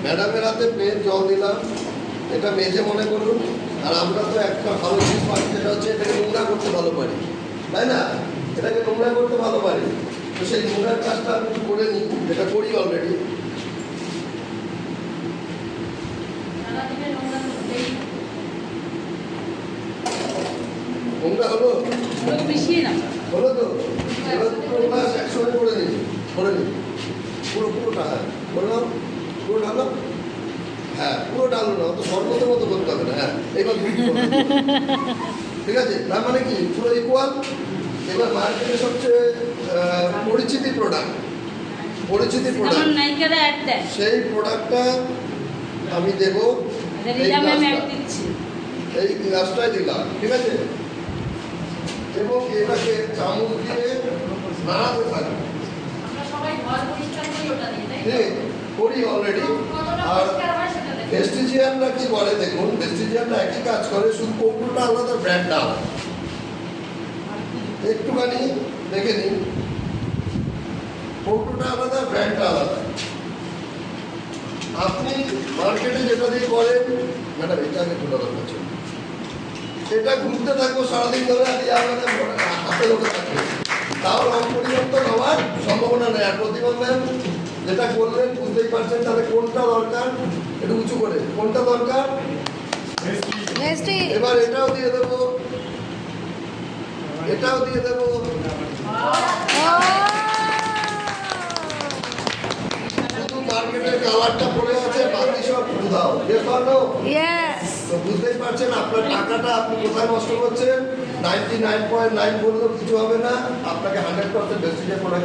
ম্যাডামের হাতে প্লেন জল দিলাম, এটা মেজে মনে করুন। আর আমরা তো একটা ভালো জিনিস পাই, যেটা হচ্ছে এটাকে নোংরা করতে ভালো পারি, তাই না? এটাকে নোংরা করতে ভালো পারি। তো সেই নোংরার কাজটা আমি একটু করে নিই, যেটা করি অলরেডি। নোংরা হলো হলো তো, এবার দুটো গ্লাস একসঙ্গে করে নিই, পুরোটা। হ্যাঁ বললাম, পুরো ঢালো। হ্যাঁ পুরো ঢালো না, তো শরবতের মতো করতে হবে না। হ্যাঁ এবার ঠিক আছে, তার মানে কি পুরো ইকুয়াল। এবার মার্কেটে সবচেয়ে পরিচিত প্রোডাক্ট সেই প্রোডাক্টটা আমি দেবো, এই গ্লাসটাই দিলাম, ঠিক আছে? এবং এটাকে চামচ দিয়ে নাড়াতে থাকবে, করি অলরেডি। আর ভেস্টিজিয়ানরা কি করে দেখুন, ভেস্টিজিয়ানরা একই কাজ করে, শুধু কৌটোটা আলাদা, ব্র্যান্ডটা আলাদা। একটুখানি দেখে নিন, কৌটোটা আলাদা, ব্র্যান্ডটা আলাদা। আপনি মার্কেটে যেটা দিয়ে করেন, ম্যাডাম এটা আগে খোলা দরকার ছিল, এটা ঘুরতে থাকবো সারাদিন ধরে, হাতে ধরে থাকবে, তাও রং পরিবর্তন হওয়ার সম্ভাবনা নেই। আর প্রতিবার ম্যাম যেটা করলেন বুঝতেই পারছেন, তাহলে কোনটা দরকার একটু উঁচু করে, কোনটা দরকার। এবার এটাও দিয়ে দেবো, এটাও দিয়ে দেবো। শুধু মার্কেটের কালারটা পড়ে আছে, বাকি সব উধাও। তো বুঝতেই পারছেন আপনার টাকাটা আপনি কোথায় নষ্ট করছেন। 99.9 বললেও কিছু হবে না, আপনাকে 100% বেস্টিজের প্রোডাক্ট